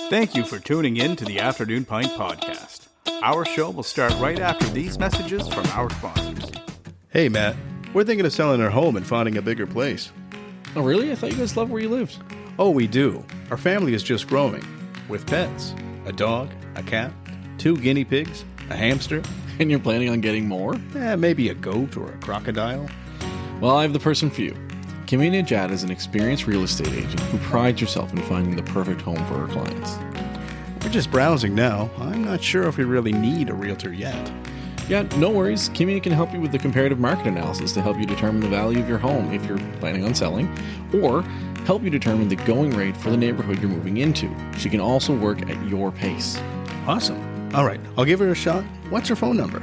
Thank you for tuning in to the Afternoon Pint Podcast. Our show will start right after these messages from our sponsors. Hey, Matt. We're thinking of selling our home and finding a bigger place. Oh, really? I thought you guys loved where you lived. Oh, we do. Our family is just growing. With pets. A dog, a cat, 2 guinea pigs, a hamster. And you're planning on getting more? Maybe a goat or a crocodile. Well, I have the person for you. Kimmy Najad is an experienced real estate agent who prides herself in finding the perfect home for her clients. We're just browsing now. I'm not sure if we really need a realtor yet. Yeah, no worries. Kimmy can help you with the comparative market analysis to help you determine the value of your home if you're planning on selling, or help you determine the going rate for the neighborhood you're moving into. She can also work at your pace. Awesome. All right, I'll give her a shot. What's her phone number?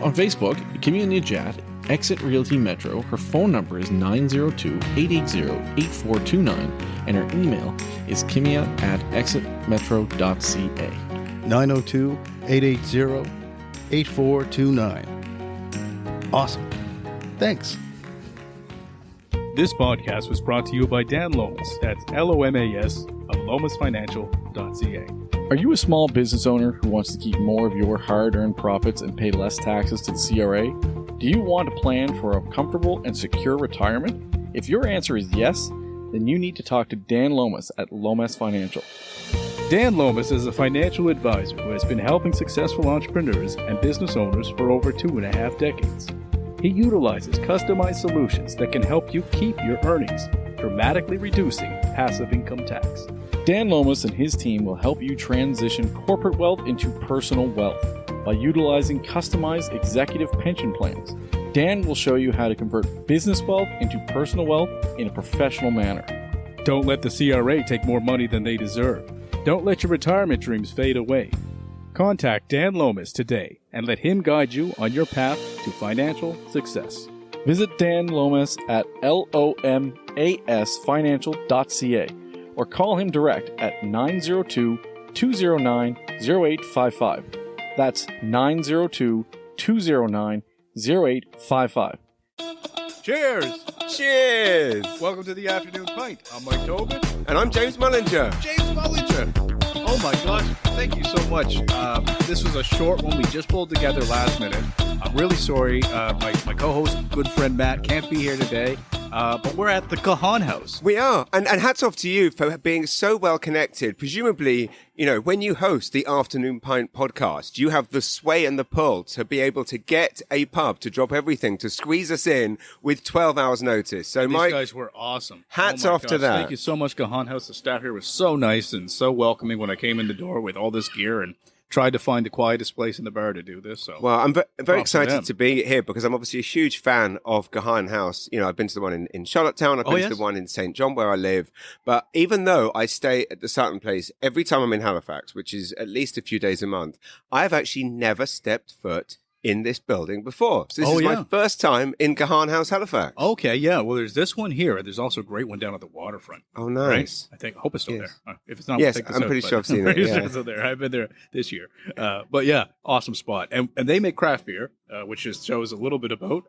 On Facebook, Kimmy Najad, Exit Realty Metro. Her phone number is 902-880-8429, and her email is kimia@exitmetro.ca. 902-880-8429. Awesome. Thanks. This podcast was brought to you by Dan Lomas. That's LOMAS of lomasfinancial.ca. Are you a small business owner who wants to keep more of your hard-earned profits and pay less taxes to the CRA? Do you want to plan for a comfortable and secure retirement? If your answer is yes, then you need to talk to Dan Lomas at Lomas Financial. Dan Lomas is a financial advisor who has been helping successful entrepreneurs and business owners for over 2.5 decades. He utilizes customized solutions that can help you keep your earnings, dramatically reducing passive income tax. Dan Lomas and his team will help you transition corporate wealth into personal wealth by utilizing customized executive pension plans. Dan will show you how to convert business wealth into personal wealth in a professional manner. Don't let the CRA take more money than they deserve. Don't let your retirement dreams fade away. Contact Dan Lomas today and let him guide you on your path to financial success. Visit Dan Lomas at lomasfinancial.ca or call him direct at 902-209-0855. That's 902-209-0855. Cheers! Cheers! Welcome to the Afternoon Pint. I'm Mike Tobin. And I'm James Mullinger. James Mullinger. Oh my gosh, thank you so much. This was a short one we just pulled together last minute. I'm really sorry. My co-host, good friend Matt, can't be here today. But we're at the Kahan House. We are. And hats off to you for being so well connected. Presumably, you know, when you host the Afternoon Pint podcast, you have the sway and the pull to be able to get a pub to drop everything, to squeeze us in with 12 hours notice. So, These guys were awesome. Hats off to that. Thank you so much, Kahan House. The staff here was so nice and so welcoming when I came in the door with all this gear and tried to find the quietest place in the bar to do this. So, well, I'm very excited to be here because I'm obviously a huge fan of Kahan House. You know, I've been to the one in Charlottetown. I've been to the one in St. John where I live. But even though I stay at the Sutton Place every time I'm in Halifax, which is at least a few days a month, I've actually never stepped foot in this building before. So this is my first time in Kahan House, Halifax. Okay, yeah. Well, there's this one here. There's also a great one down at the waterfront. Oh, nice. Right? I hope it's still there. If it's not, yes, we'll take this I'm out, pretty sure I've seen it. Sure it's still there. I've been there this year. But yeah, awesome spot. And they make craft beer, which just shows a little bit about.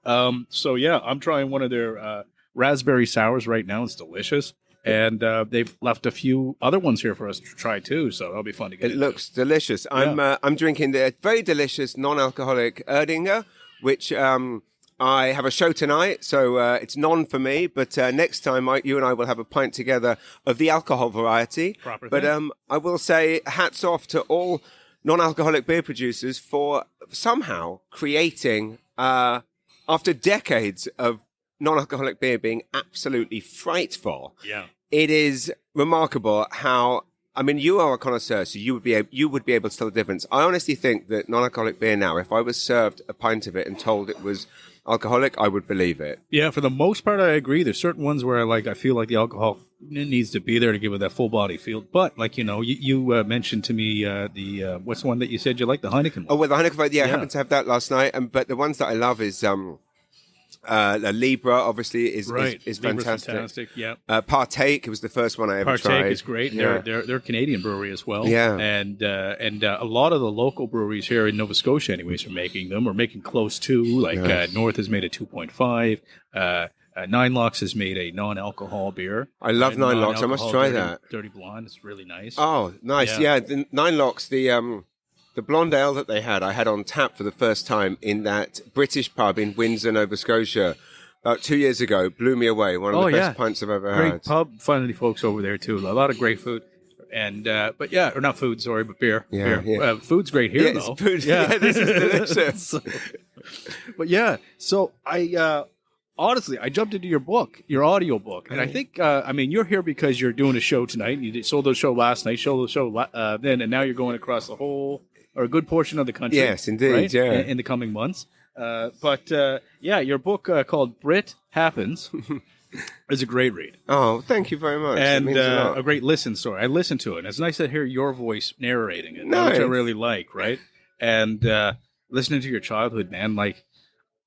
So yeah, I'm trying one of their raspberry sours right now. It's delicious. And they've left a few other ones here for us to try too, so that'll be fun to get. It looks delicious. I'm drinking the very delicious non-alcoholic Erdinger, which I have a show tonight, so it's non for me. But next time, you and I will have a pint together of the alcohol variety. But I will say hats off to all non-alcoholic beer producers for somehow creating, after decades of non-alcoholic beer being absolutely frightful. Yeah. It is remarkable how, I mean, you are a connoisseur, so you would be able to tell the difference. I honestly think that non-alcoholic beer now, if I was served a pint of it and told it was alcoholic, I would believe it. Yeah, for the most part, I agree. There's certain ones where I feel like the alcohol needs to be there to give it that full body feel. But you mentioned to me the what's the one that you said you like, the Heineken one? Oh, well, the Heineken, I happened to have that last night. But the ones that I love is La Libra, obviously, is fantastic. Yeah. Partake, it was the first one I ever tried. Partake is great. Yeah. They're a Canadian brewery as well. Yeah. And a lot of the local breweries here in Nova Scotia, anyways, are making them or making close to. North has made a 2.5. Nine Locks has made a non-alcohol beer. I love Nine Locks. I must try that. Dirty Blonde. It's really nice. Oh, nice. Yeah, the Nine Locks, the blonde ale that they had, I had on tap for the first time in that British pub in Windsor, Nova Scotia, about 2 years ago. Blew me away. One of the best pints I've ever had. Great pub. Friendly folks over there, too. A lot of great food. And but yeah, or not food, sorry, but beer. Yeah, beer. Yeah. Food's great here, though. Food. Yeah, this is delicious. But yeah, so I honestly, I jumped into your book, your audio book, and I think I mean you're here because you're doing a show tonight. You sold the show last night, sold the show then, and now you're going across the whole or a good portion of the country. Yes, indeed. Right? Yeah, in the coming months. But yeah, your book called Brit Happens. Is a great read. Oh, thank you very much. And it means a lot. a great listen story. I listened to it. And it's nice to hear your voice narrating it, Nice. which I really like, right? And listening to your childhood, man, like,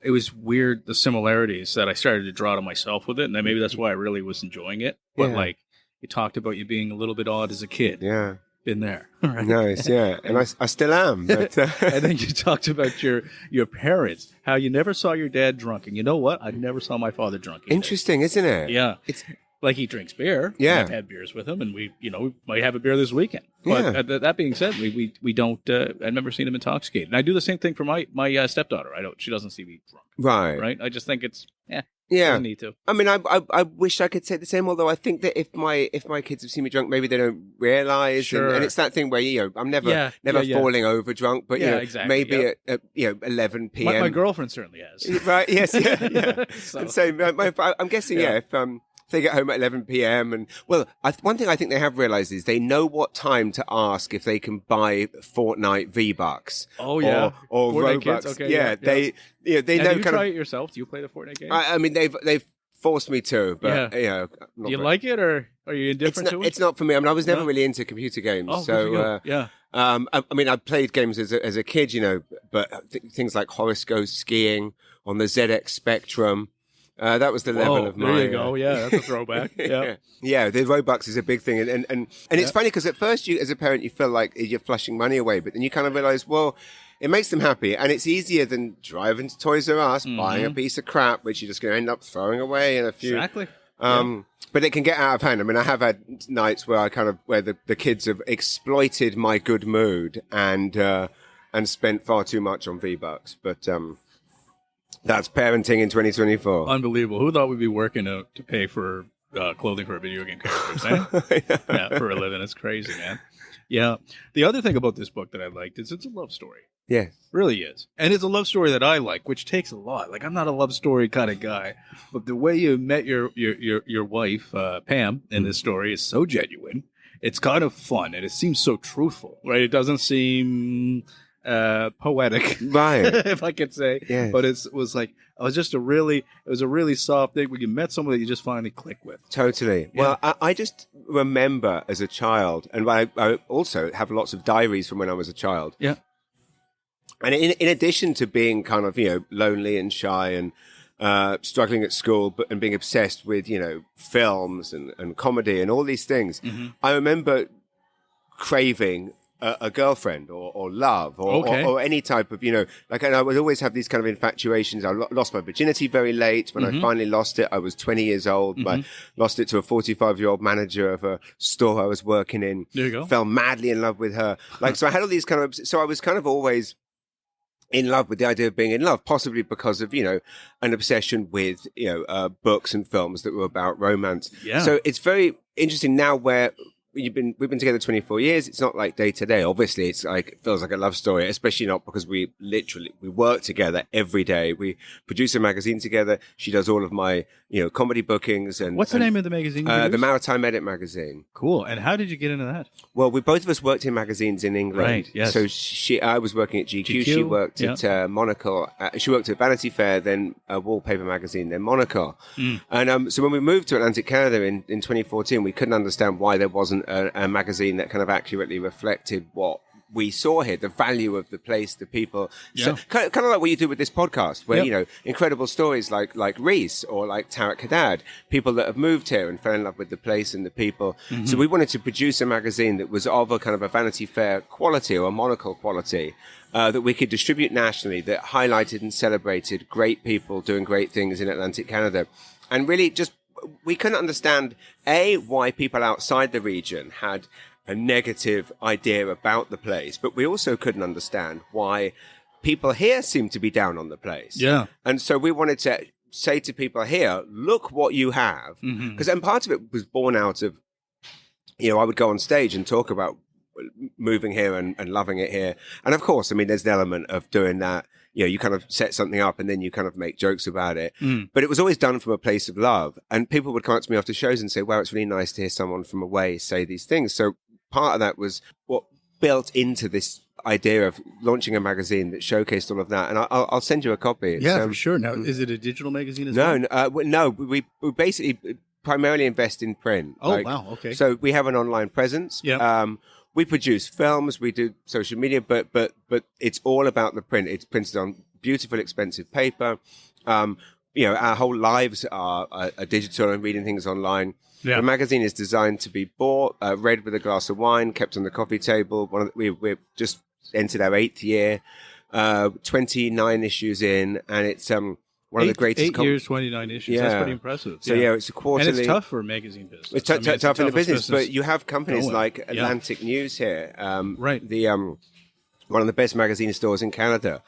it was weird, the similarities that I started to draw to myself with it. And maybe that's why I really was enjoying it. But, Yeah. like, you talked about you being a little bit odd as a kid. Yeah. Been there. Right? Nice, yeah. And I still am. But, And then you talked about your parents, how you never saw your dad drunk. And you know what? I never saw my father drunk either. Interesting, isn't it? Yeah. It's like he drinks beer. Yeah. I've had beers with him, and we might have a beer this weekend. But Yeah. that being said, we don't. I've never seen him intoxicated, and I do the same thing for my stepdaughter. She doesn't see me drunk, right. right? I just think it's Yeah. doesn't need to. I mean, I wish I could say the same. Although I think that if my kids have seen me drunk, maybe they don't realize. Sure. And it's that thing where I'm never Yeah. falling over drunk, but Exactly. maybe at 11 p.m. My girlfriend certainly has. Right? Yes. Yeah. So- And so I'm guessing if they get home at 11 p.m. and one thing I think they have realized is they know what time to ask if they can buy Fortnite V-Bucks. Oh yeah, or Fortnite Robux. kids? Okay, yeah, they Now, know do you kind try of. it yourself? Do you play the Fortnite game? I mean, they've forced me to, but do you very- like it, or are you indifferent to it? It's not for me. I mean, I was never No? really into computer games, Oh, so good for you. Yeah. I mean, I played games as a kid, but things like Horoscope skiing on the ZX Spectrum. That was the level of my. There you go. Yeah, that's a throwback. Yeah. Yeah, the Robux is a big thing, and it's funny because at first you, as a parent, you feel like you're flushing money away, but then you kind of realize, well, it makes them happy, and it's easier than driving to Toys R Us, buying a piece of crap, which you're just going to end up throwing away in a few. Exactly. But it can get out of hand. I mean, I have had nights where where the kids have exploited my good mood and spent far too much on V-Bucks, but that's parenting in 2024. Unbelievable. Who thought we'd be working to pay for clothing for video game characters, eh? Yeah, for a living. It's crazy, man. Yeah. The other thing about this book that I liked is it's a love story. Yes. Really is. And it's a love story that I like, which takes a lot. Like, I'm not a love story kind of guy, but the way you met your wife, Pam, in this story is so genuine. It's kind of fun, and it seems so truthful, right? It doesn't seem poetic, Right. if I could say. Yes. But it was a really soft thing when you met someone that you just finally click with. Totally. Yeah. Well, I just remember as a child, and I also have lots of diaries from when I was a child. Yeah. And in addition to being kind of, lonely and shy and struggling at school, and being obsessed with, films and comedy and all these things, I remember craving a girlfriend or love or any type of, and I would always have these kind of infatuations. I lost my virginity very late. When I finally lost it, I was 20 years old. I lost it to a 45-year-old manager of a store I was working in. There you go. Fell madly in love with her. So I had all these so I was kind of always in love with the idea of being in love, possibly because of, an obsession with, books and films that were about romance. Yeah. So it's very interesting now where we've been together 24 years. It's not like day to day. Obviously, it's like, it feels like a love story, especially not because we work together every day. We produce a magazine together. She does all of my, comedy bookings. And What's the name of the magazine you the produce? Maritime Edit magazine. Cool. And how did you get into that? Well, both of us worked in magazines in England. Right, yes. So I was working at GQ. She worked at Monocle. She worked at Vanity Fair, then a wallpaper magazine, then Monocle. And so when we moved to Atlantic Canada in 2014, we couldn't understand why there wasn't a magazine that kind of accurately reflected what we saw here, the value of the place, the people. So, kind of like what you do with this podcast, where, incredible stories like Reese or like Tarek Haddad, people that have moved here and fell in love with the place and the people. So we wanted to produce a magazine that was of a kind of a Vanity Fair quality or a Monocle quality, that we could distribute nationally, that highlighted and celebrated great people doing great things in Atlantic Canada. and really just we couldn't understand why people outside the region had a negative idea about the place, but we also couldn't understand why people here seemed to be down on the place. Yeah. And so we wanted to say to people here, look what you have. Because and part of it was born out of, I would go on stage and talk about moving here and loving it here. And of course, I mean, there's an element of doing that. You kind of set something up and then you kind of make jokes about it. But it was always done from a place of love. And people would come up to me after shows and say, wow, it's really nice to hear someone from away say these things. So part of that was what built into this idea of launching a magazine that showcased all of that. And I'll send you a copy. It's, for sure. Now, is it a digital magazine as well? No, we basically primarily invest in print. Oh, wow. Okay. So we have an online presence. Yeah. We produce films, we do social media, but it's all about the print. It's printed on beautiful, expensive paper. Our whole lives are digital and reading things online. Yeah. The magazine is designed to be bought, read with a glass of wine, kept on the coffee table. We're just entered our 8th year, 29 issues in, and it's one of the greatest. 8 years, 29 issues. Yeah. That's pretty impressive. So it's a quarterly. And it's tough for a magazine business. It's tough in the business, but you have companies like Atlantic News here. Right. One of the best magazine stores in Canada.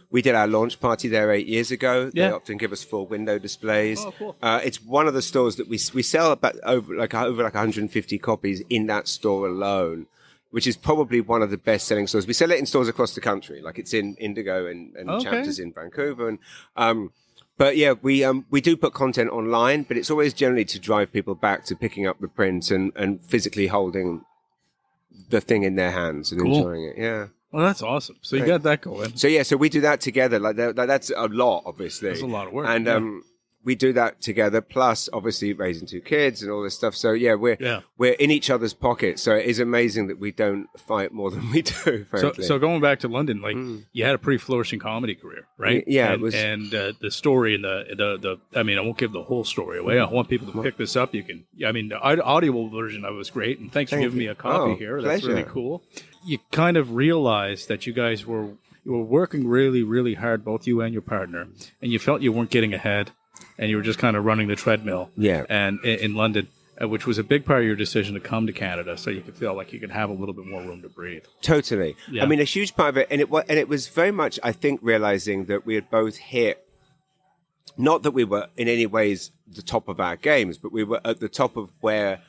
We did our launch party there 8 years ago. They often give us full window displays. Oh, cool. It's one of the stores that we sell about over 150 copies in that store alone, which is probably one of the best selling stores. We sell it in stores across the country, like it's in Indigo and chapters in Vancouver. But we do put content online, but it's always generally to drive people back to picking up the print and physically holding the thing in their hands and enjoying it. Yeah. Well, that's awesome. So you got that going. So we do that together. Like that's a lot, obviously. That's a lot of work. And we do that together. Plus, obviously, raising 2 kids and all this stuff. So we're in each other's pockets. So it is amazing that we don't fight more than we do. Frankly. So going back to London, like you had a pretty flourishing comedy career, right? Yeah, and, it was. And the story and the I mean, I won't give the whole story away. I want people to pick this up. You can. I mean, the audio version of it was great, and thanks for giving me a copy here. That's pleasure. really cool. You kind of realized that you guys were working really, really hard, both you and your partner, and you felt you weren't getting ahead, and you were just kind of running the treadmill. Yeah. And in London, which was a big part of your decision to come to Canada, so you could feel like you could have a little bit more room to breathe. Totally. Yeah. I mean, a huge part of it, and it was very much, I think, realizing that we had both hit. Not that we were in any ways the top of our games, but we were at the top of where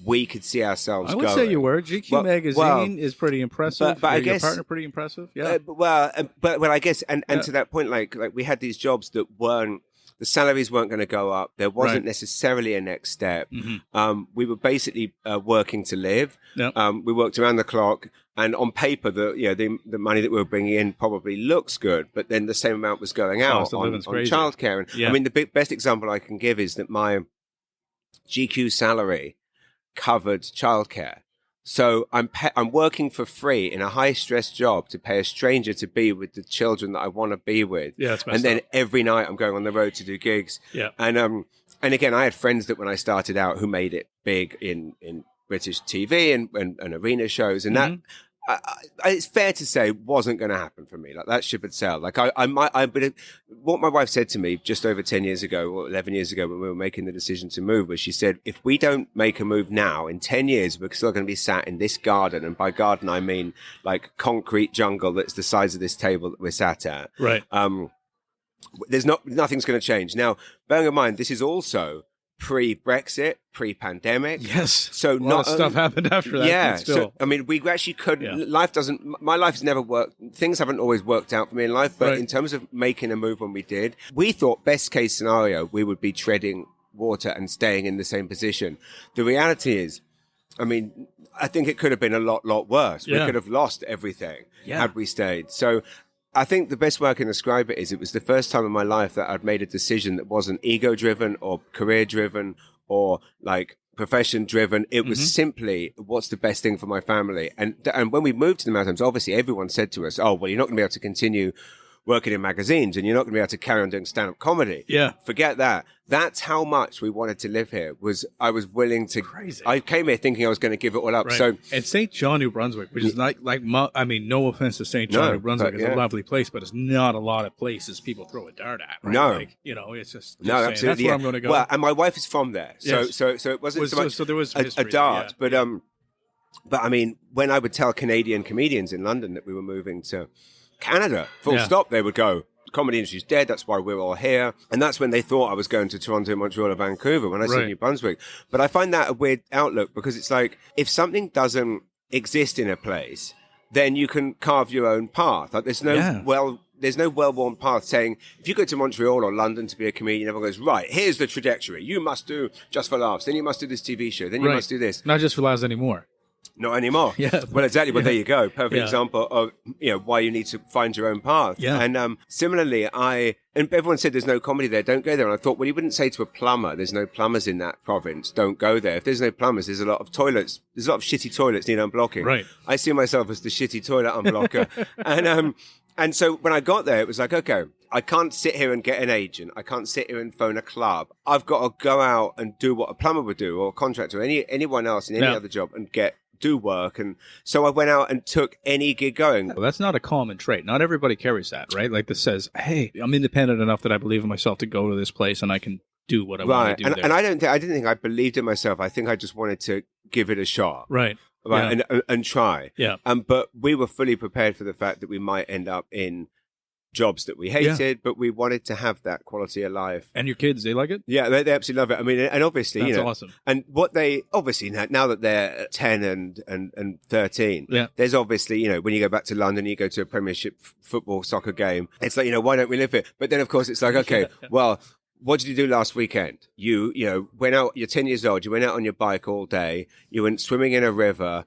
we could see ourselves going. I would say you were. GQ magazine is pretty impressive. But I guess your partner pretty impressive. Yeah. But I guess, and to that point, like we had these jobs that weren't, the salaries weren't going to go up. There wasn't necessarily a next step. We were basically working to live. Yep. We worked around the clock, and on paper, the money that we were bringing in probably looks good, but then the same amount was going out on childcare. And I mean, the best example I can give is that my GQ salary covered childcare. So I'm working for free in a high stress job to pay a stranger to be with the children that I want to be with. Yeah, that's and then every night I'm going on the road to do gigs. Yeah. And again, I had friends that when I started out who made it big in British TV and arena shows, and that it's fair to say wasn't going to happen for me. Like that ship had sailed. Like what my wife said to me just over 10 years ago or 11 years ago when we were making the decision to move was she said, if we don't make a move now, in 10 years, we're still going to be sat in this garden. And by garden, I mean like concrete jungle that's the size of this table that we're sat at. Right. Nothing's going to change. Now, bearing in mind, this is also pre-Brexit, pre-pandemic. Yes. So a lot of stuff happened after that. Yeah. Still. So, I mean, we actually couldn't, my life has never worked. Things haven't always worked out for me in life, but in terms of making a move when we did, we thought best case scenario, we would be treading water and staying in the same position. The reality is, I mean, I think it could have been a lot worse. We could have lost everything had we stayed. So I think the best way I can describe it is it was the first time in my life that I'd made a decision that wasn't ego-driven or career-driven or like profession-driven. It was simply what's the best thing for my family. And when we moved to the mountains, obviously everyone said to us, oh, well, you're not going to be able to continue working in magazines and you're not going to be able to carry on doing stand-up comedy. Yeah. Forget that. That's how much we wanted to live here. I was willing to. Crazy. I came here thinking I was going to give it all up. Right. So, and St. John, New Brunswick, which is not I mean, no offense to St. John, No, New Brunswick, but, it's yeah. a lovely place, but it's not a lot of places people throw a dart at. Right? No. Like, you know, it's just no, saying, absolutely. That's where I'm going to go. Well, and my wife is from there, so Yes. so it wasn't so much so there was a history dart, there, yeah. but I mean, when I would tell Canadian comedians in London that we were moving to Canada, full Yeah. stop, they would go, "The comedy industry's dead. That's why we're all here." And that's when they thought I was going to Toronto, Montreal, or Vancouver. When I said Right. New Brunswick, but I find that a weird outlook because it's like if something doesn't exist in a place, then you can carve your own path. Like there's no Yeah. there's no well-worn path saying, if you go to Montreal or London to be a comedian, everyone goes, right, here's the trajectory. You must do Just for Laughs. Then you must do this TV show. Then you Right. must do this. Not just for laughs anymore. Not anymore. Yeah. Well, exactly. Well, Yeah. there you go. Perfect Yeah. example of, why you need to find your own path. Yeah. And similarly, and everyone said there's no comedy there. Don't go there. And I thought, well, you wouldn't say to a plumber, there's no plumbers in that province. Don't go there. If there's no plumbers, there's a lot of toilets. There's a lot of shitty toilets need unblocking. Right. I see myself as the shitty toilet unblocker. And so when I got there, it was like, okay, I can't sit here and get an agent. I can't sit here and phone a club. I've got to go out and do what a plumber would do, or a contractor, or anyone else in any Yeah. other job, and do work. And so I went out and took any gig going. Well, that's not a common trait. Not everybody carries that, right? Like this says, hey, I'm independent enough that I believe in myself to go to this place and I can do what I want Right. to do there. And I didn't think I believed in myself. I think I just wanted to give it a shot. Right. Right. Yeah. And try. Yeah. But we were fully prepared for the fact that we might end up in jobs that we hated, but we wanted to have that quality of life. And your kids, they like it? Yeah, they absolutely love it. I mean, and obviously, That's awesome. And what they obviously now that they're 10 and 13, Yeah. there's obviously, when you go back to London, you go to a Premiership football soccer game. It's like, why don't we live here? But then, of course, it's like, okay, well, what did you do last weekend? You went out, you're 10 years old, you went out on your bike all day, you went swimming in a river,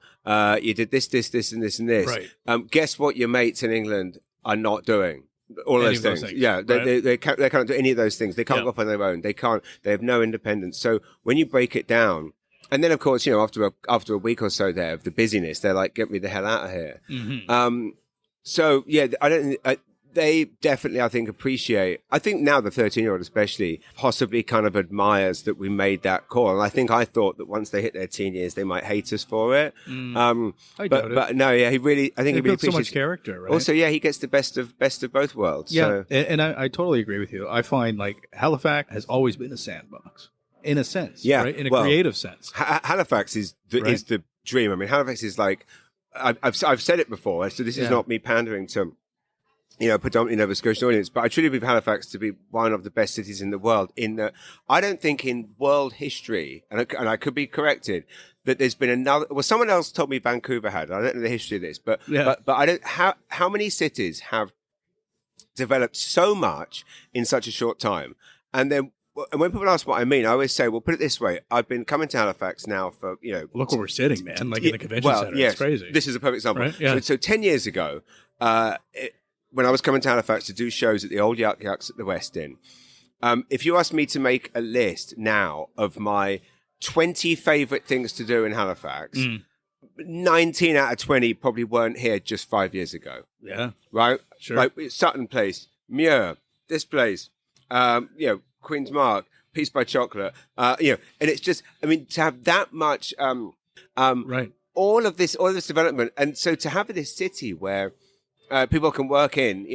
you did this, and this, and this. Right. Guess what your mates in England are not doing? All Any those of those things. things, Yeah, right? they can't do any of those things. They can't Yeah. go off on their own. They have no independence. So when you break it down, and then of course, after a week or so there of the busyness, they're like, get me the hell out of here. Mm-hmm. So yeah, they definitely, I think, appreciate. I think now the 13-year-old especially possibly kind of admires that we made that call. And I thought that once they hit their teen years, they might hate us for it. I doubt it. But no, yeah, I think They he really built so appreciates much character, right? Also, yeah, he gets the best of both worlds. Yeah, So. and I totally agree with you. I find like Halifax has always been a sandbox, in a sense, Yeah, right? In a well, creative sense. Halifax is the dream. I mean, Halifax is like I've said it before, so this is Yeah. not me pandering to predominantly Nova Scotian audience, but I truly believe Halifax to be one of the best cities in the world. In that, I don't think in world history, and I could be corrected, that there's been another. Well, someone else told me Vancouver had. I don't know the history of this, but Yeah. but I don't. How many cities have developed so much in such a short time? And then, and when people ask what I mean, I always say, well, put it this way: I've been coming to Halifax now for Look where we're sitting, man. Like in the convention center. Yes, It's crazy. This is a perfect example. Right? Yeah. So 10 years ago, when I was coming to Halifax to do shows at the old Yuck Yucks at the West Inn, if you asked me to make a list now of my 20 favourite things to do in Halifax, 19 out of 20 probably weren't here just 5 years ago. Yeah. Right? Sure. Like Sutton Place, Muir, this place, Queen's Mark, Peace by Chocolate, and it's just, I mean, to have that much, Right. all of this development, and so to have this city where people can work in,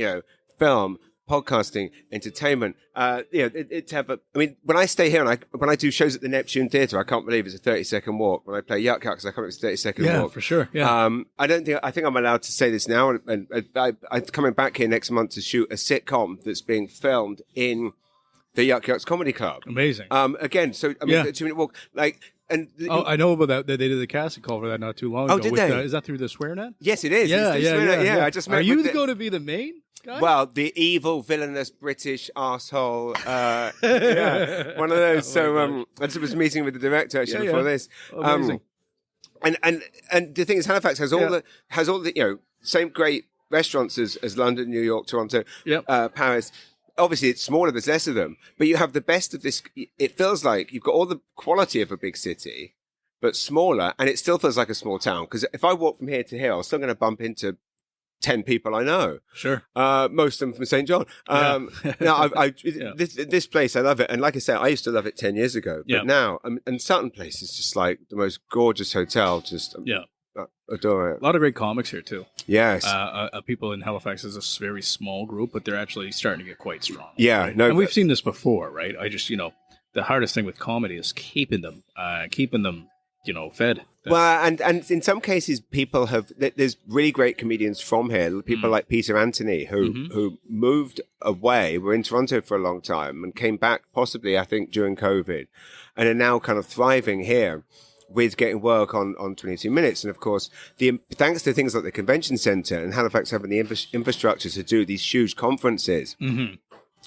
film, podcasting, entertainment, to have when I stay here and when I do shows at the Neptune Theatre, I can't believe it's a 30-second walk. When I play Yuck Yucks, I can't believe it's a 30-second Yeah, walk. for sure. Yeah. I think I'm allowed to say this now, and I'm coming back here next month to shoot a sitcom that's being filmed in the Yuck Yucks Comedy Club. Amazing. Again, so I mean, Yeah. the 2-minute walk, like, and I know about that. They did a casting call for that not too long ago. Oh, did with, they? Is that through the SwearNet? yes, it is. Yeah, It's yeah. I just met Are you with going to be the main guy? Well, the evil, villainous British arsehole. Yeah, one of those. So, I just was meeting with the director actually before this. Amazing. And the thing is, Halifax has all the same great restaurants as London, New York, Toronto, Yep. Paris. Obviously, it's smaller. There's less of them, but you have the best of this. It feels like you've got all the quality of a big city, but smaller, and it still feels like a small town. Because if I walk from here to here, I'm still going to bump into 10 people I know. Sure. Most of them from St. John. This place, I love it. And like I said, I used to love it 10 years ago. But now, and Sutton Place is just like the most gorgeous hotel. Just adore it. A lot of great comics here, too. Yes. People in Halifax is a very small group, but they're actually starting to get quite strong. Yeah. Right? No, and we've seen this before, right? I just, the hardest thing with comedy is keeping them, fed. Well, and in some cases, people there's really great comedians from here. People like Peter Anthony, who moved away, were in Toronto for a long time and came back possibly, I think, during COVID, and are now kind of thriving here with getting work on 22 Minutes. And of course, thanks to things like the convention center and Halifax having the infrastructure to do these huge conferences. Mm-hmm.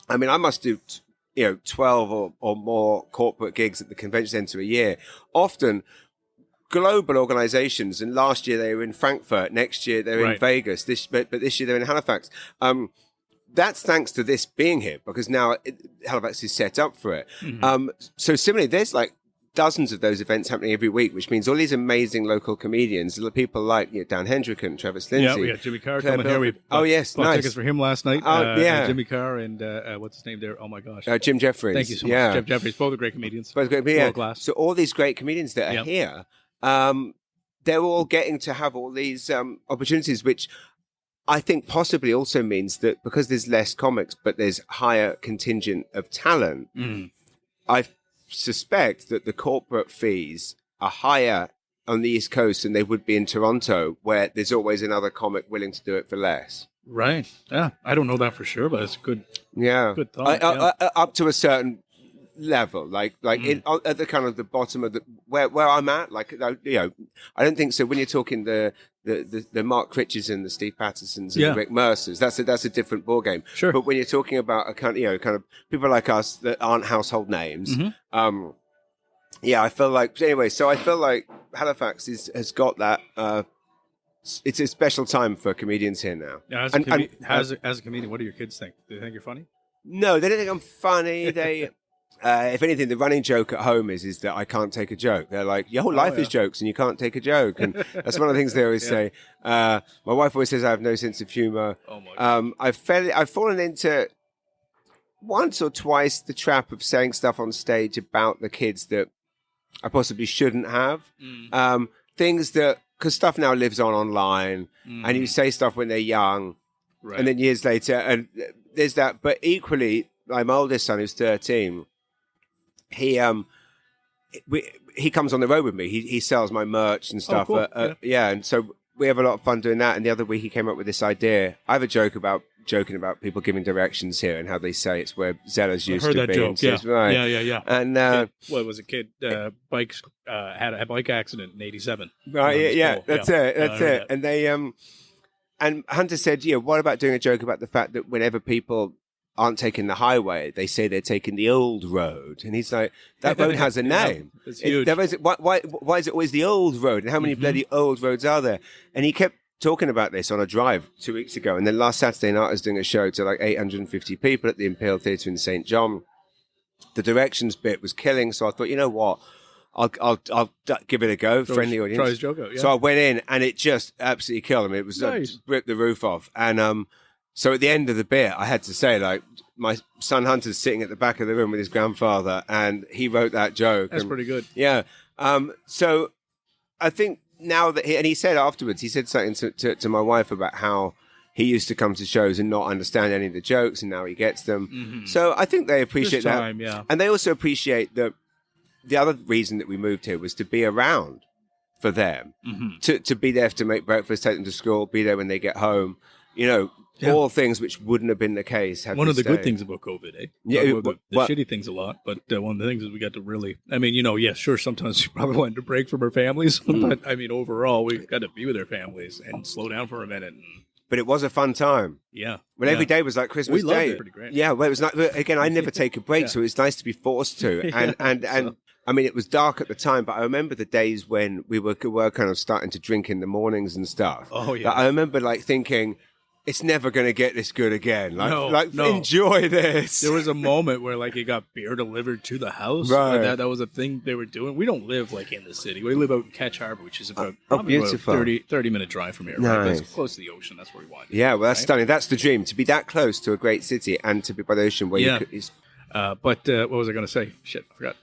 I mean, I must do 12 or more corporate gigs at the convention center a year, often global organizations. And last year they were in Frankfurt, next year they're in Vegas, but this year they're in Halifax. That's thanks to this being here, because now Halifax is set up for it. Mm-hmm. So similarly, there's like dozens of those events happening every week, which means all these amazing local comedians, people like Dan Hendrick and Travis Lindsay. Yeah, we got Jimmy Carr coming here. We bought nice tickets for him last night. Jimmy Carr and what's his name there? Oh my gosh, Jim Jeffries. Thank you so much, Jim Jeffries. Both are great comedians. World class. So all these great comedians that are here, they're all getting to have all these opportunities, which I think possibly also means that because there's less comics, but there's higher contingent of talent. I suspect that the corporate fees are higher on the East Coast than they would be in Toronto, where there's always another comic willing to do it for less. Right. Yeah. I don't know that for sure, but it's good. Yeah. Good thought. Up to a certain level, like at the kind of the bottom of where I'm at, I don't think so. When you're talking the Mark Critches and the Steve Pattersons and the Rick Mercers, that's a different ballgame. Sure. But when you're talking about a kind of people like us that aren't household names, I feel like anyway. So I feel like Halifax has got that. It's a special time for comedians here now. Yeah, as a comedian, what do your kids think? Do they think you're funny? No, they don't think I'm funny. They. If anything, the running joke at home is that I can't take a joke. They're like, your whole life is jokes and you can't take a joke. And that's one of the things they always say. My wife always says I have no sense of humor. Oh my God. I've fallen into once or twice the trap of saying stuff on stage about the kids that I possibly shouldn't have. Things that, because stuff now lives online and you say stuff when they're young and then years later, and there's that. But equally, like my oldest son, who's 13, he comes on the road with me. He sells my merch and stuff. Oh, cool. And so we have a lot of fun doing that. And the other week he came up with this idea. I have a joke about joking about people giving directions here and how they say it's where Zella's used to be. I heard that joke. Yeah. Right. Yeah. And what was a kid? Bikes had a bike accident in '87. Right. Yeah. That's it. And they and Hunter said, what about doing a joke about the fact that whenever people aren't taking the highway, they say they're taking the old road. And he's like, that road has a name. It's huge. Why is it always the old road? And how many bloody old roads are there? And he kept talking about this on a drive 2 weeks ago. And then last Saturday night, I was doing a show to like 850 people at the Imperial Theatre in St. John. The directions bit was killing. So I thought, you know what? I'll give it a go. Friendly audience. Try his joke out, So I went in and it just absolutely killed him. It was nice. Ripped the roof off. And so at the end of the bit, I had to say, like, my son Hunter's sitting at the back of the room with his grandfather, and he wrote that joke. That's pretty good. Yeah. So I think now that he said afterwards, he said something to my wife about how he used to come to shows and not understand any of the jokes, and now he gets them. Mm-hmm. So I think they appreciate that. Yeah. And they also appreciate that the other reason that we moved here was to be around for them, to be there to make breakfast, take them to school, be there when they get home. All things which wouldn't have been the case had one we of the stayed. good things about COVID, eh? Yeah, the shitty things a lot, but one of the things is we got to really, sure, sometimes we probably wanted to break from our families, but overall, we got to be with our families and slow down for a minute. But it was a fun time. Yeah. When every day was like Christmas we loved Day. It. Pretty great. Yeah, well, it was not, again, I never take a break, so it was nice to be forced to. And I mean, it was dark at the time, but I remember the days when we were kind of starting to drink in the mornings and stuff. Oh, yeah. But I remember like thinking, it's never going to get this good again. No. Enjoy this. There was a moment where like you got beer delivered to the house. Right. Like, that was a thing they were doing. We don't live like in the city. We live out in Ketch Harbor, which is about, beautiful. about a 30-minute drive from here. Right? Nice. It's close to the ocean. That's where we want. Yeah, well, that's stunning. That's the dream, to be that close to a great city and to be by the ocean where you could... But what was I going to say? Shit, I forgot.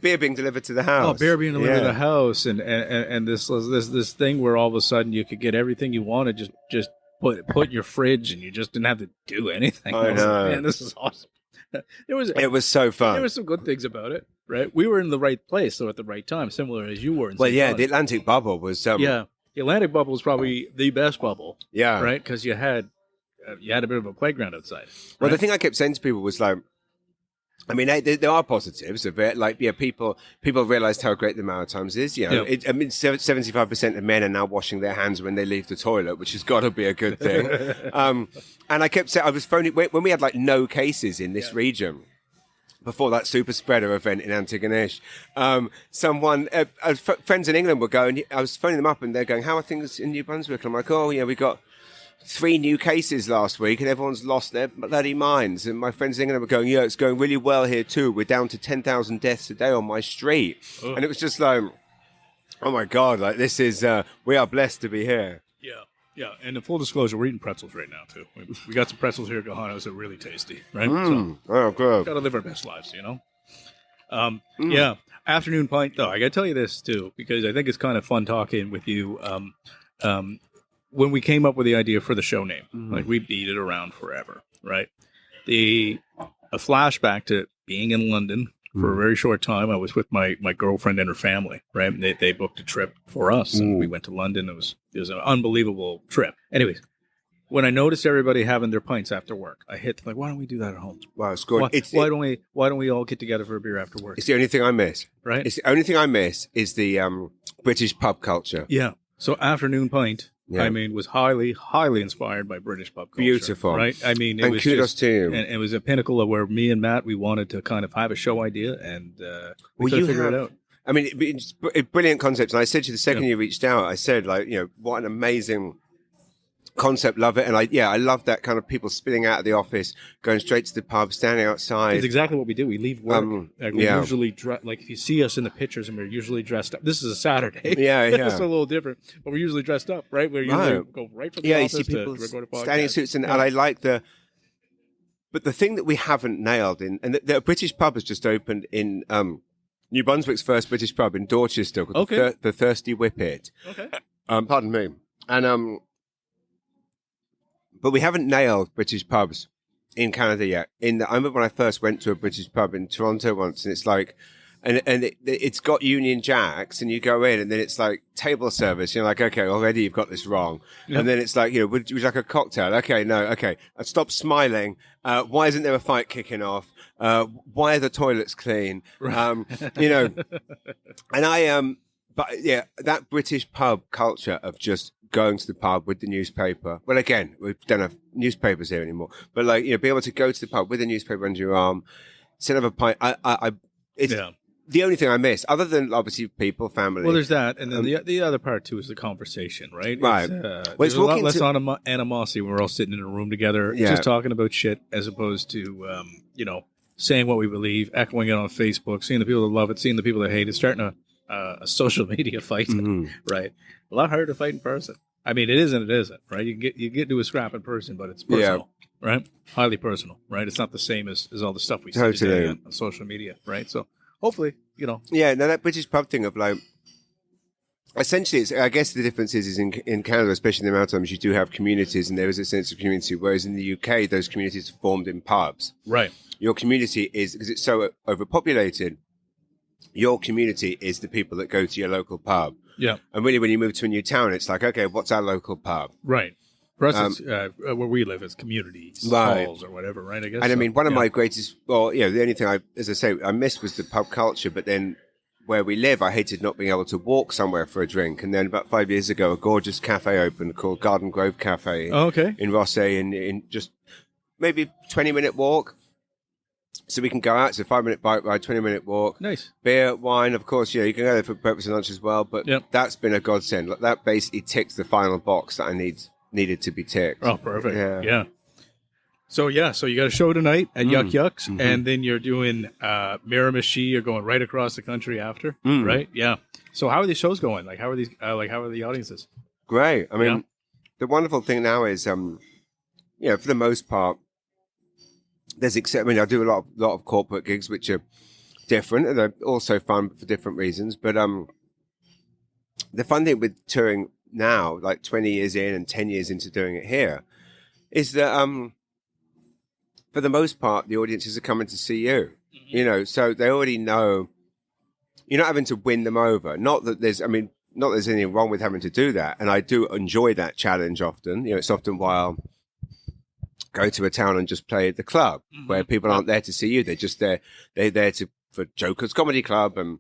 Beer being delivered to the house. Oh, beer being delivered to the house, and this thing where all of a sudden you could get everything you wanted, just put in your fridge, and you just didn't have to do anything. I know. Man, this is awesome. It was so fun. There were some good things about it, right? We were in the right place, though, at the right time, similar as you were. The Atlantic bubble was. The Atlantic bubble was probably the best bubble. Yeah, right, because you had a bit of a playground outside. Right? Well, the thing I kept saying to people was like, I mean, there are positives of it. Like, people realized how great the Maritimes is. You know, 75% of men are now washing their hands when they leave the toilet, which has got to be a good thing. And I kept saying, I was phoning when we had like no cases in this region before that super spreader event in Antigonish. Friends in England were going. I was phoning them up, and they're going, "How are things in New Brunswick?" And I'm like, "Oh, yeah, we got 3 new cases last week, and everyone's lost their bloody minds." And my friends in England were going, "Yeah, it's going really well here too. We're down to 10,000 deaths a day on my street." Oh. And it was just like, oh my God, like this is, we are blessed to be here. Yeah. And in full disclosure, we're eating pretzels right now too. We got some pretzels here at Gahanos that are really tasty, right? So, good. Gotta live our best lives, you know? Yeah. Afternoon pint, though, I gotta tell you this too, because I think it's kind of fun talking with you. When we came up with the idea for the show name, like we beat it around forever, right? A flashback to being in London for a very short time. I was with my girlfriend and her family, right? And they booked a trip for us, and we went to London. It was an unbelievable trip. Anyways, when I noticed everybody having their pints after work, I hit like, why don't we do that at home? Wow, it's good. Why don't we all get together for a beer after work? It's the only thing I miss, right? It's the only thing I miss is the British pub culture. Yeah. So afternoon pint. Yeah. I mean, was highly, highly inspired by British pub culture. Beautiful. Right? I mean, and kudos to you. And it was a pinnacle of where me and Matt, we wanted to kind of have a show idea, and we couldn't figure it out. I mean, it's a brilliant concept. And I said to you the second you reached out, I said, like, you know, what an amazing concept. Love it. And I love that kind of people spilling out of the office, going straight to the pub, standing outside. It's exactly what we do. We leave work. We usually like if you see us in the pictures, and we're usually dressed up. This is a Saturday. Yeah. It's a little different, but we're usually dressed up, right? We usually go right from the office you see people to record a podcast. Standing in suits, and I like but the thing that we haven't nailed and the British pub has just opened in New Brunswick's first British pub in Dorchester called the Thirsty Whippet. Okay. Pardon me. And but we haven't nailed British pubs in Canada yet. I remember when I first went to a British pub in Toronto once, and it's like, and it's got Union Jacks, and you go in, and then it's like table service. You're like, okay, already you've got this wrong. Yep. And then it's like, you know, would you like a cocktail? Okay, no, okay. Stop smiling. Why isn't there a fight kicking off? Why are the toilets clean? Right. You know, and but yeah, that British pub culture of just going to the pub with the newspaper. Well, again, we don't have newspapers here anymore, but like, you know, be able to go to the pub with a newspaper under your arm, sit have a pint. It's the only thing I miss, other than obviously people, family. Well, there's that, and then the other part too is the conversation, right? Right. There's a lot less animosity when we're all sitting in a room together, just talking about shit, as opposed to you know, saying what we believe, echoing it on Facebook, seeing the people that love it, seeing the people that hate it, starting a social media fight, right? A lot harder to fight in person. I mean, it is and it isn't, right? You get to a scrap in person, but it's personal, right? Highly personal, right? It's not the same as all the stuff we see today on social media, right? So hopefully, you know. Yeah, now that British pub thing of like, essentially, I guess the difference is in Canada, especially in the Maritimes, you do have communities, and there is a sense of community, whereas in the UK, those communities are formed in pubs. Right. Your community is, because it's so overpopulated, your community is the people that go to your local pub. Yeah. And really, when you move to a new town, it's like, okay, what's our local pub? Right. For us, it's, where we live, it's communities, halls or whatever, right? I guess. And I mean, one of my greatest, well, you know, the only thing as I say, I missed was the pub culture, but then where we live, I hated not being able to walk somewhere for a drink. And then about 5 years ago, a gorgeous cafe opened called Garden Grove Cafe in Rossay, in just maybe 20-minute walk. So we can go out. It's a 5-minute bike ride, 20-minute walk. Nice. Beer, wine, of course. You know, you can go there for breakfast and lunch as well. But that's been a godsend. That basically ticks the final box that I need needed to be ticked. Oh, perfect. Yeah. So you got a show tonight at Yuck Yucks, and then you're doing Miramichi. You're going right across the country after, right? Yeah. So how are these shows going? Like, how are these? How are the audiences? Great. I mean, the wonderful thing now is, for the most part, I do a lot of corporate gigs, which are different, and they're also fun for different reasons. But the fun thing with touring now, like 20 years in and 10 years into doing it here, is that for the most part, the audiences are coming to see you. So they already know. You're not having to win them over. Not that there's anything wrong with having to do that, and I do enjoy that challenge often. It's often why I'll go to a town and just play at the club where people aren't there to see you. They're just there. They're there for Joker's Comedy Club, and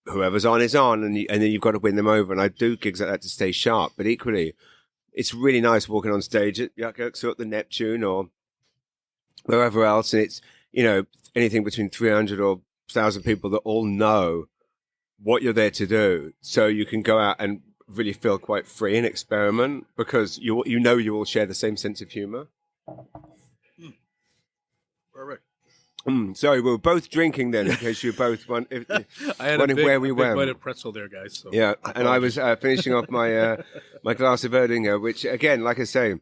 whoever's on is on, and then you've got to win them over. And I do gigs like that to stay sharp. But equally, it's really nice walking on stage at Yuck Yucks or at the Neptune or wherever else, and it's anything between 300 or 1,000 people that all know what you're there to do, so you can go out and really feel quite free and experiment because you all share the same sense of humor. Perfect. Sorry, we were both drinking then, in case you both wondering where we were. I had a bit of pretzel there, guys. So. Yeah, and I was finishing off my my glass of Erdinger, which again, like I say,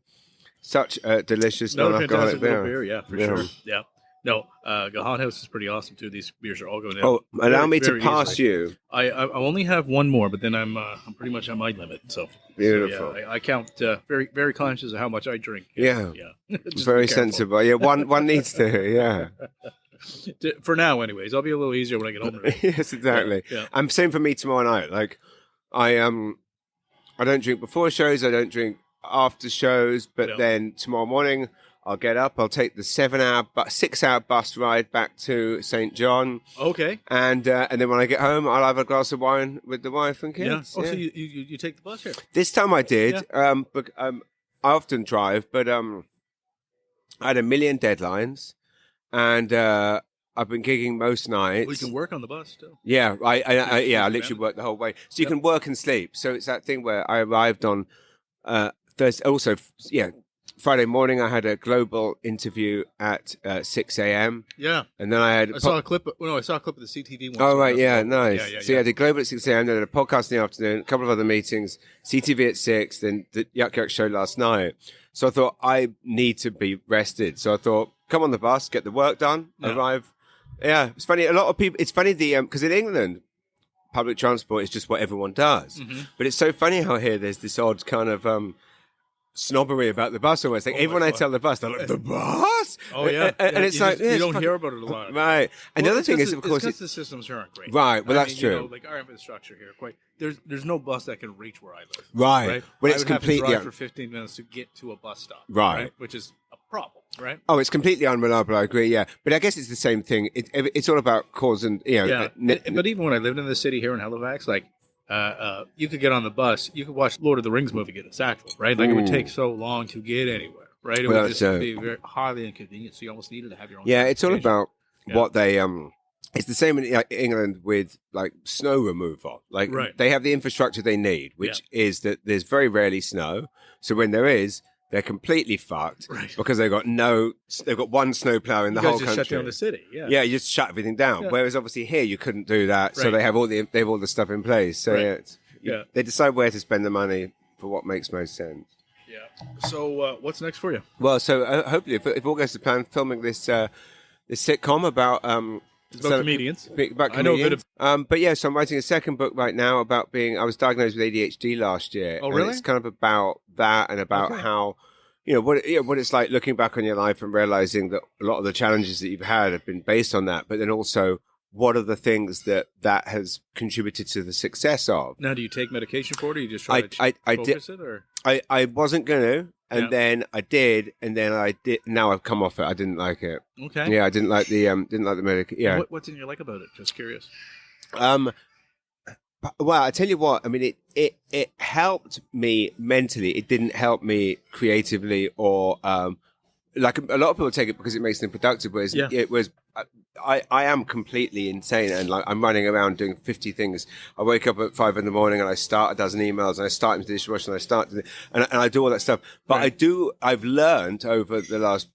such a delicious non-alcoholic beer. Yeah, for sure. Yeah. No, Gahan House is pretty awesome too. These beers are all going in. Oh, allow me to pass you. I only have one more, but then I'm pretty much on my limit. So beautiful. So, I count very very conscious of how much I drink. Yeah. Very sensible. Yeah, one needs to. Yeah. For now, anyways, I'll be a little easier when I get home. Yes, exactly. Yeah. Same for me tomorrow night. Like, I don't drink before shows. I don't drink after shows. But then tomorrow morning, I'll get up. I'll take the 6-hour bus ride back to St. John. Okay. And then when I get home, I'll have a glass of wine with the wife and kids. Yeah. Oh, so you take the bus here? This time I did. Yeah. But I often drive, but I had a million deadlines, and I've been gigging most nights. Well, you can work on the bus still. Yeah, I literally work the whole way. So you can work and sleep. So it's that thing where I arrived on Thursday. Also, Friday morning, I had a global interview at 6 a.m. Yeah. And then I saw a clip. I saw a clip of the CTV one. Oh, right. Yeah. Nice. Yeah. I did global at 6 a.m. Then I did a podcast in the afternoon, a couple of other meetings, CTV at 6, then the Yuck Yuck show last night. So I thought I need to be rested. So I thought, come on the bus, get the work done, arrive. Yeah. It's funny. A lot of people, it's funny because in England, public transport is just what everyone does. Mm-hmm. But it's so funny how here there's this odd kind of, snobbery about the bus almost. Like everyone I tell the bus, they're like, the bus? Oh, yeah. And it's like, you don't hear about it a lot. Right. And the other thing is, of course, because the systems here aren't great. Right. Well, that's true. Like our infrastructure here, there's no bus that can reach where I live. Right. When it's completely have to drive for 15 minutes to get to a bus stop. Right. Which is a problem. Right. Oh, it's completely unreliable. I agree. Yeah. But I guess it's the same thing. It's all about cause and, but even when I lived in the city here in Halifax, like, you could get on the bus. You could watch Lord of the Rings movie at a Sackville, right? Like it would take so long to get anywhere, right? It would just be very highly inconvenient. So you almost needed to have your own. Yeah, it's all about what they. It's the same in England with like snow removal. Like they have the infrastructure they need, which is that there's very rarely snow. So when there is, they're completely fucked because they've got one snowplow in the whole country. Just shut down the city. Yeah, you just shut everything down. Whereas obviously here you couldn't do that, so they have all the stuff in place. So they decide where to spend the money for what makes most sense. Yeah. So what's next for you? Well, so hopefully, if all goes to plan, filming this sitcom about comedians. About comedians. I know a bit of. But yeah, so I'm writing a second book right now about I was diagnosed with ADHD last year. Oh, really? And it's kind of about that and about how, what it's like looking back on your life and realizing that a lot of the challenges that you've had have been based on that. But then also, what are the things that has contributed to the success of? Now, do you take medication for it, or you just try to focus it? Or? I wasn't going to. And then I did, and then I did. Now I've come off it. I didn't like it. Okay. Yeah, I didn't like the medication. Yeah. What didn't you like about it? Just curious. Well, I tell you what. I mean, it helped me mentally. It didn't help me creatively, or like a lot of people take it because it makes them productive. Whereas it was I am completely insane, and like I'm running around doing 50 things. I wake up at 5 a.m. and I start a dozen emails, and I start into the dishwasher, and I do all that stuff. But I've learned over the last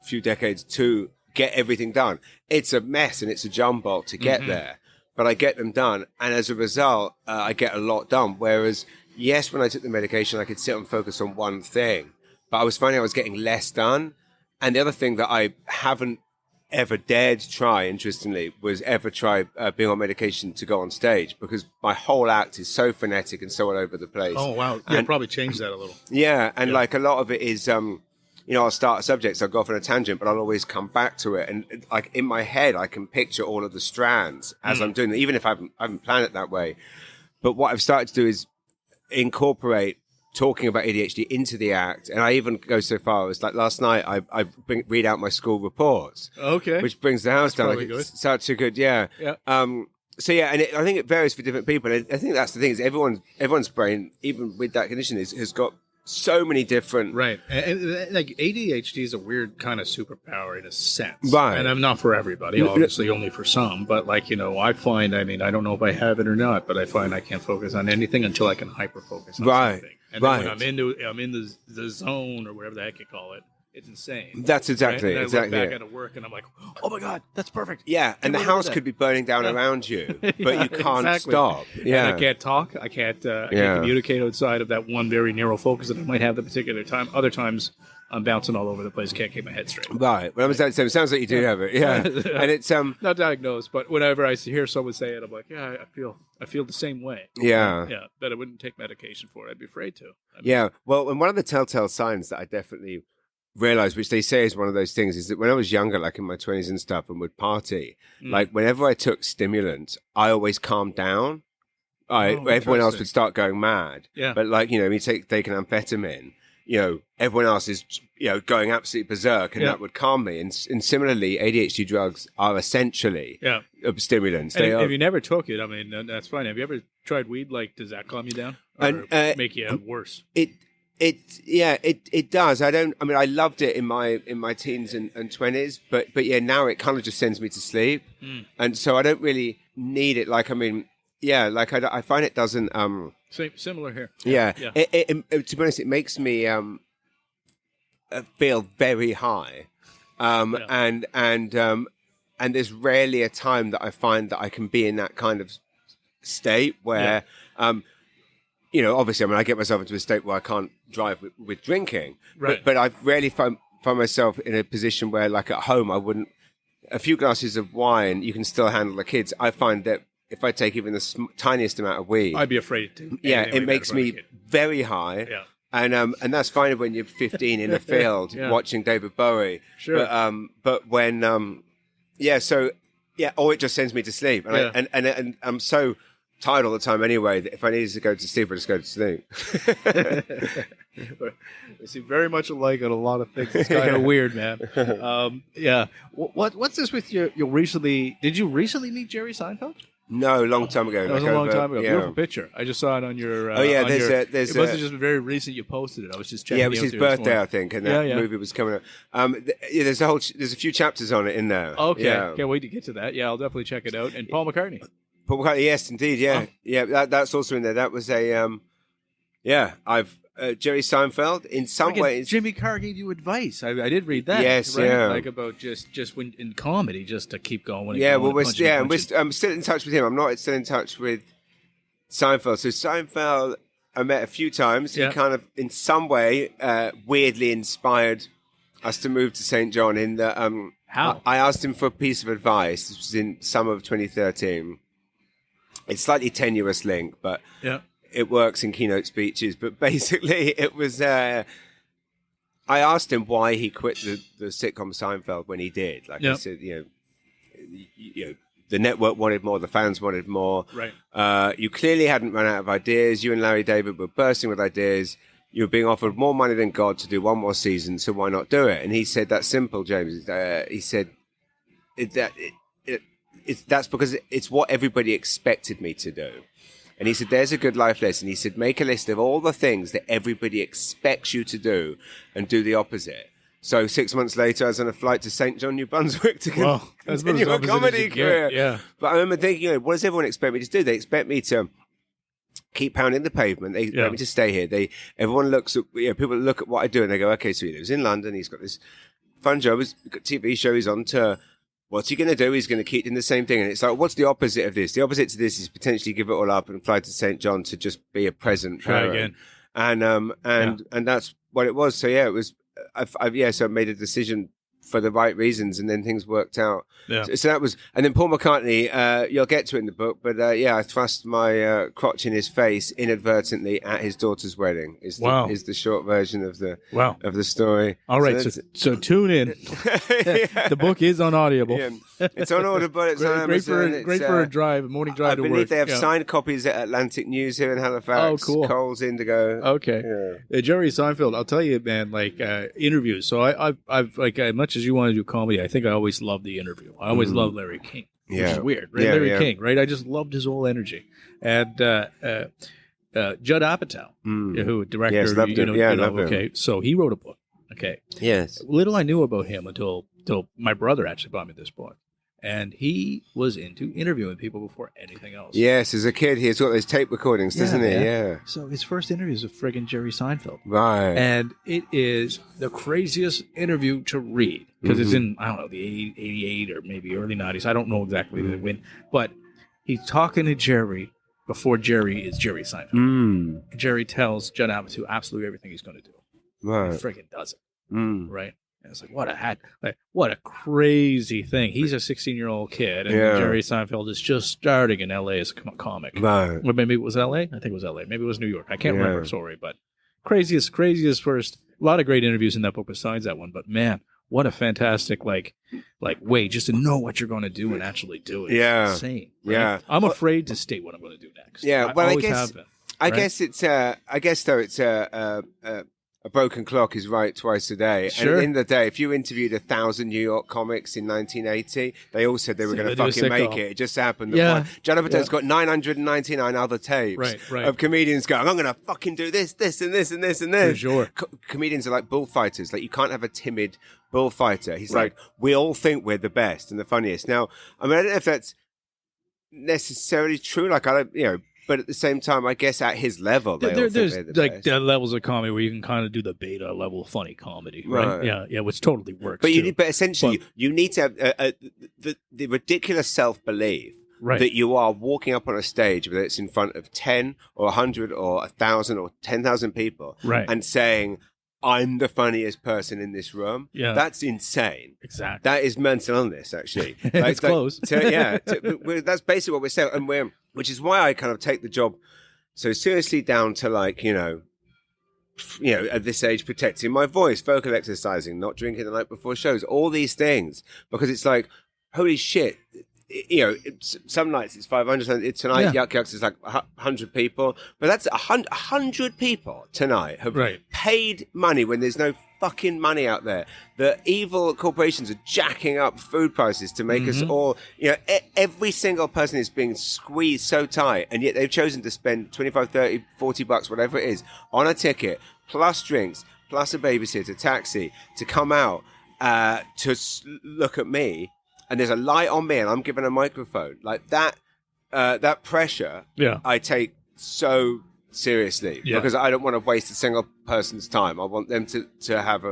few decades to get everything done. It's a mess and it's a jumble to get there, but I get them done, and as a result, I get a lot done. Whereas, yes, when I took the medication, I could sit and focus on one thing, but I was finding I was getting less done. And the other thing that I haven't ever dared try, interestingly, was ever try being on medication to go on stage, because my whole act is so frenetic and so all over the place. Oh, wow. Yeah, probably change that a little. Yeah, and like a lot of it is, I'll start a subject, so I'll go off on a tangent, but I'll always come back to it. And like in my head, I can picture all of the strands as I'm doing it, even if I haven't planned it that way. But what I've started to do is incorporate talking about ADHD into the act, and I even go so far as like last night I read out my school reports, which brings the house down. Like, it's such a good, yeah. So yeah, and I think it varies for different people. And I think that's the thing, is everyone's brain, even with that condition, has got so many different and like ADHD is a weird kind of superpower in a sense, right? And I'm not for everybody, obviously, only for some. But like I find, I don't know if I have it or not, but I find I can't focus on anything until I can hyper focus on something. And then when I'm in the zone, or whatever the heck you call it, it's insane. That's exactly right? And exactly. I look back at work and I'm like, oh my god, that's perfect. Yeah, and the house could be burning down around you, but you can't stop. Yeah, and I can't talk. I can't communicate outside of that one very narrow focus that I might have at a particular time. Other times, I'm bouncing all over the place. Can't keep my head straight. Right. Well, it sounds like you do have it. Yeah, and it's not diagnosed, but whenever I hear someone say it, I'm like, yeah, I feel the same way. Yeah. Yeah. That I wouldn't take medication for. I'd be afraid to. Yeah. Well, and one of the telltale signs that I definitely realized, which they say is one of those things, is that when I was younger, like in my 20s and stuff, and would party, like whenever I took stimulants, I always calmed down. Everyone else would start going mad. Yeah. But like, me taking amphetamine, everyone else is, going absolutely berserk, and that would calm me. And similarly, ADHD drugs are essentially stimulants. And if you never took it, that's fine. Have you ever tried weed? Like, does that calm you down or make you worse? It does. I loved it in my teens and 20s, but yeah, now it kind of just sends me to sleep. And so I don't really need it. Like, I find it doesn't, similar here. Yeah. It, to be honest, it makes me, feel very high. And there's rarely a time that I find that I can be in that kind of state where, obviously, I get myself into a state where I can't drive with drinking. Right. But I've rarely found myself in a position where, like at home, a few glasses of wine, you can still handle the kids. I find that if I take even the tiniest amount of weed, I'd be afraid to. Yeah, it makes me very high. Yeah. And that's fine when you're 15 in a field watching David Bowie. Sure. But when, or it just sends me to sleep. And I'm so tired all the time anyway that if I needed to go to sleep, I just go to sleep. We seem very much alike on a lot of things. It's kind of weird, man. What's this with you? Did you recently meet Jerry Seinfeld? No, a long time ago. That was a long time ago. Beautiful picture. I just saw it on your. It must have just been very recent. You posted it. I was just checking. Yeah, it was his birthday, I think, and that movie was coming up. There's a few chapters on it in there. Okay, can't wait to get to that. Yeah, I'll definitely check it out. And Paul McCartney. Paul McCartney, yes, indeed, that's also in there. That was Jerry Seinfeld. In some ways, Jimmy Carr gave you advice. I did read that. Yes, right? yeah, like about just when in comedy, just to keep going. I'm still in touch with him. I'm not still in touch with Seinfeld. So Seinfeld, I met a few times. He kind of, in some way, weirdly inspired us to move to St. John. In the how I asked him for a piece of advice. This was in summer of 2013. It's slightly tenuous link, but it works in keynote speeches. But basically, it was. I asked him why he quit the sitcom Seinfeld when he did. Like I said, the network wanted more, the fans wanted more. Right. You clearly hadn't run out of ideas. You and Larry David were bursting with ideas. You were being offered more money than God to do one more season, so why not do it? And he said, "That's simple, James." He said, that's because it's what everybody expected me to do. And he said, there's a good life lesson. He said, make a list of all the things that everybody expects you to do and do the opposite. So 6 months later, I was on a flight to St. John, New Brunswick to That's continue a comedy career. Yeah. But I remember thinking, what does everyone expect me to do? They expect me to keep pounding the pavement. They expect me to stay here. Everyone looks at, people look at what I do and they go, okay, so he lives in London. He's got this fun job. He's got a TV show. He's on tour. What's he going to do? He's going to keep doing the same thing. And it's like, what's the opposite of this? The opposite to this is potentially give it all up and fly to St. John to just be a present. Try again. And that's what it was. So yeah, it was, so I made a decision for the right reasons, and then things worked out. Yeah. So that was, and then Paul McCartney, you'll get to it in the book, but I thrust my crotch in his face inadvertently at his daughter's wedding. Is the short version of the story. All right, so tune in. The book is on Audible. Yeah. It's on Audible. It's on Amazon. Great for a drive, a morning drive to work. I believe they have signed copies at Atlantic News here in Halifax. Oh, cool. Coles, Indigo. Okay. Jerry Seinfeld, I'll tell you, man, like interviews. So I've like, as much as you want to do comedy, I think I always loved the interview. I always loved Larry King, which is weird, right? Larry King, right? I just loved his whole energy. And Judd Apatow, who director, yes, loved him. Loved him. Okay, so he wrote a book. Okay. Yes. Little I knew about him until my brother actually bought me this book. And he was into interviewing people before anything else. Yes, as a kid, he's got those tape recordings, doesn't he? Yeah. So his first interview is with friggin' Jerry Seinfeld. Right. And it is the craziest interview to read because it's in, I don't know, the 88 or maybe early 90s. I don't know exactly when. But he's talking to Jerry before Jerry is Jerry Seinfeld. And Jerry tells Judd Apatow absolutely everything he's going to do. Right. He friggin' does it. Right. And it's like, what a crazy thing. He's a 16-year-old kid, and Jerry Seinfeld is just starting in L.A. as a comic. Right. Well, maybe it was L.A.? I think it was L.A. Maybe it was New York. I can't remember, sorry. But craziest first. A lot of great interviews in that book besides that one. But, man, what a fantastic, like way just to know what you're going to do and actually do it. Yeah. It's insane. Right? Yeah. I'm afraid to state what I'm going to do next. Yeah, well, I guess it's a broken clock is right twice a day. Sure. And at the end of the day, if you interviewed 1,000 New York comics in 1980, they all said they were going to fucking make it. It just happened. Judd Apatow's got 999 other tapes of comedians going, I'm going to fucking do this, and this, and this, and this. For sure. Comedians are like bullfighters. Like, you can't have a timid bullfighter. He's like, we all think we're the best and the funniest. Now, I mean, I don't know if that's necessarily true. Like, I don't, but at the same time, I guess at his level, there's like the levels of comedy where you can kind of do the beta level of funny comedy, right? Yeah, which totally works. But essentially, you need to have the ridiculous self-belief that you are walking up on a stage, whether it's in front of 10 or 100 or 1,000 or 10,000 people, and saying, I'm the funniest person in this room. Yeah. That's insane. Exactly. That is mental illness, actually. It's close. That's basically what we're saying. And which is why I kind of take the job so seriously, down to like, at this age, protecting my voice, vocal exercising, not drinking the night before shows, all these things, because it's like, holy shit. Some nights it's 500. Tonight, Yuck Yucks is like 100 people, but that's 100 people tonight have paid money when there's no fucking money out there. The evil corporations are jacking up food prices to make us all, every single person is being squeezed so tight, and yet they've chosen to spend 25, 30, 40 bucks, whatever it is, on a ticket, plus drinks, plus a babysitter, taxi, to come out to look at me. And there's a light on me, and I'm given a microphone. Like that pressure, I take so seriously because I don't want to waste a single person's time. I want them to have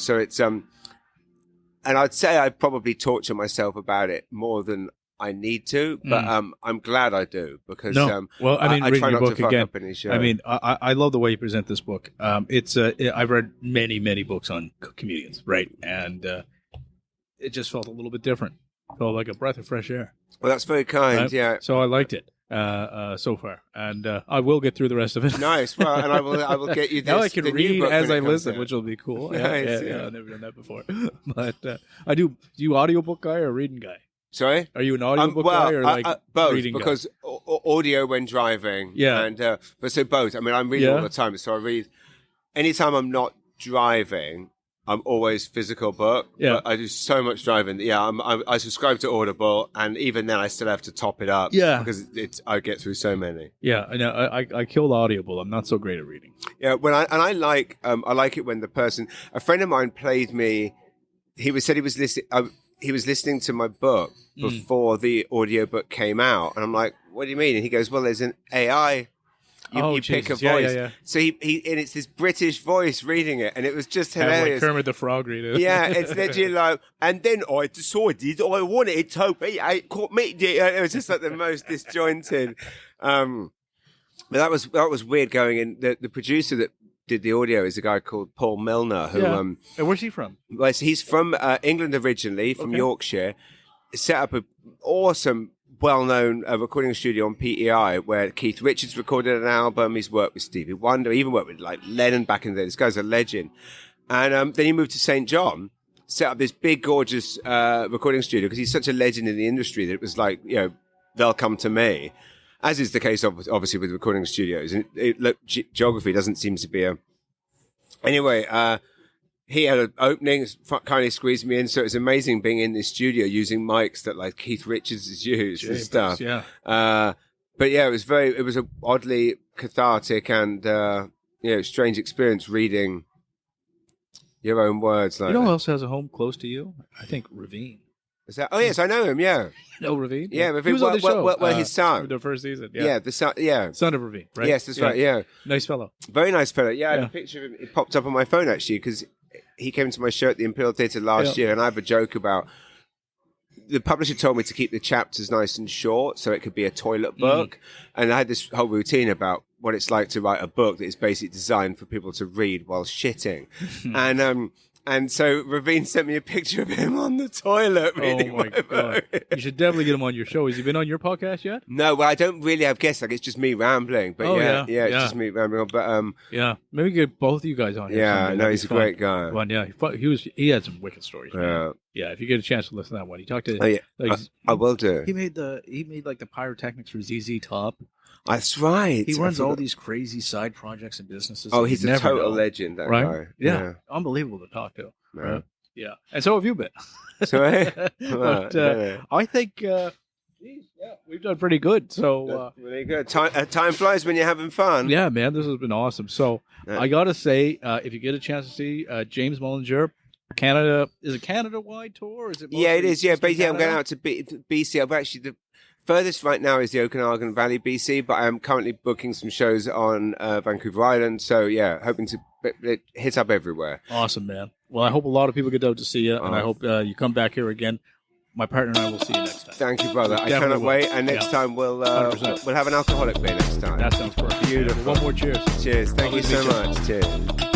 so it's and I'd say I probably torture myself about it more than I need to, but I'm glad I do because I try not to fuck up any show. I mean, I love the way you present this book. I've read many books on comedians, right, and it just felt a little bit different. Felt like a breath of fresh air. Well, that's very kind. Yeah. So I liked it so far, and I will get through the rest of it. Nice. Well, and I will get you this. Now I can read as I listen, which will be cool. Nice, yeah. I've never done that before. But I do. You audiobook guy or reading guy? Sorry? Are you an audiobook guy or like both? Reading because audio when driving. Yeah. And but so both. I mean, I'm reading all the time, so I read anytime I'm not driving. I'm always physical book. Yeah. But I do so much driving. Yeah, I subscribe to Audible, and even then I still have to top it up. Yeah. Because I get through so many. Yeah, I know. I killed Audible. I'm not so great at reading. Yeah, I like it when a friend of mine played me. Said he was listening to my book before the audiobook came out, and I'm like, what do you mean? And he goes, well, there's an AI. You pick a voice. Yeah. So and it's this British voice reading it, and it was just Have hilarious. like Kermit the Frog read it. Yeah, it's literally like, and then I decided I wanted to be a comedian. It was just like the most disjointed. But that was weird going in. The producer that did the audio is a guy called Paul Milner, who And where's he from? well, so he's from England originally, from Yorkshire. Set up an awesome, well-known recording studio on PEI where Keith Richards recorded an album. He's worked with Stevie Wonder, even worked with like Lennon back in the day. This guy's a legend. And then he moved to St. John, set up this big, gorgeous recording studio because he's such a legend in the industry that it was like, they'll come to me. As is the case, obviously, with recording studios. And geography doesn't seem to be a... Anyway, he had an opening, kindly squeezed me in. So it was amazing being in this studio using mics that like Keith Richards has used and stuff. Yeah. But yeah, it was a oddly cathartic and, strange experience reading your own words. Like You know who else has a home close to you? I think Ravine. Is that? Oh yes, I know him. Yeah, You know Ravine? yeah. Ravine, He was on the show. well, his son. The first season. Yeah, the son. Yeah. Son of Ravine, right? Yes, that's right. Yeah, Nice fellow. very nice fellow. Yeah, I had Yeah. a picture of him. It popped up on my phone actually because he came to my show at the Imperial Theatre last year, and I have a joke about. The publisher told me to keep the chapters nice and short so it could be a toilet book, and I had this whole routine about what it's like to write a book that is basically designed for people to read while shitting, and so Ravine sent me a picture of him on the toilet reading Oh my my God. book. You should definitely get him on your show. Has he been on your podcast yet? No, well, I don't really have guests. Like it's just me rambling. But Oh, yeah, yeah, it's yeah. just me rambling. But Yeah. Maybe get both of you guys on here. yeah, someday. no, That'd he's be a fun. great guy. Fun, yeah. He had some wicked stories. Man. Yeah. If you get a chance to listen to that one, he talked to. Oh yeah, like, I will do. He made like the pyrotechnics for ZZ Top. That's right. He I runs all forgot. these crazy side projects and businesses. Oh, that he's you'd a never total know, legend. That right? guy. Yeah. Unbelievable to talk to. Yeah. Right? Yeah. And so have you been. So, But I think we've done pretty good. So really good. Time flies when you're having fun. yeah, man, this has been awesome. So Yeah. I gotta say, if you get a chance to see James Mullinger, Canada, is it Canada-wide tour? Or is it? Yeah, it mostly is. Yeah, just in but yeah, I'm going Canada? out to BC. I've actually the furthest right now is the Okanagan Valley, BC, but I am currently booking some shows on Vancouver Island. So yeah, hoping to hit up everywhere. Awesome, man. Well, I hope a lot of people get out to see you, and I hope you come back here again. My partner and I will see you next time. Thank you, brother. I Definitely cannot will. wait. And next time we'll 100%. have an alcoholic beer next time. That sounds perfect. Beautiful. One more cheers. Cheers. Thank you Lovely to so meet you. much. Cheers.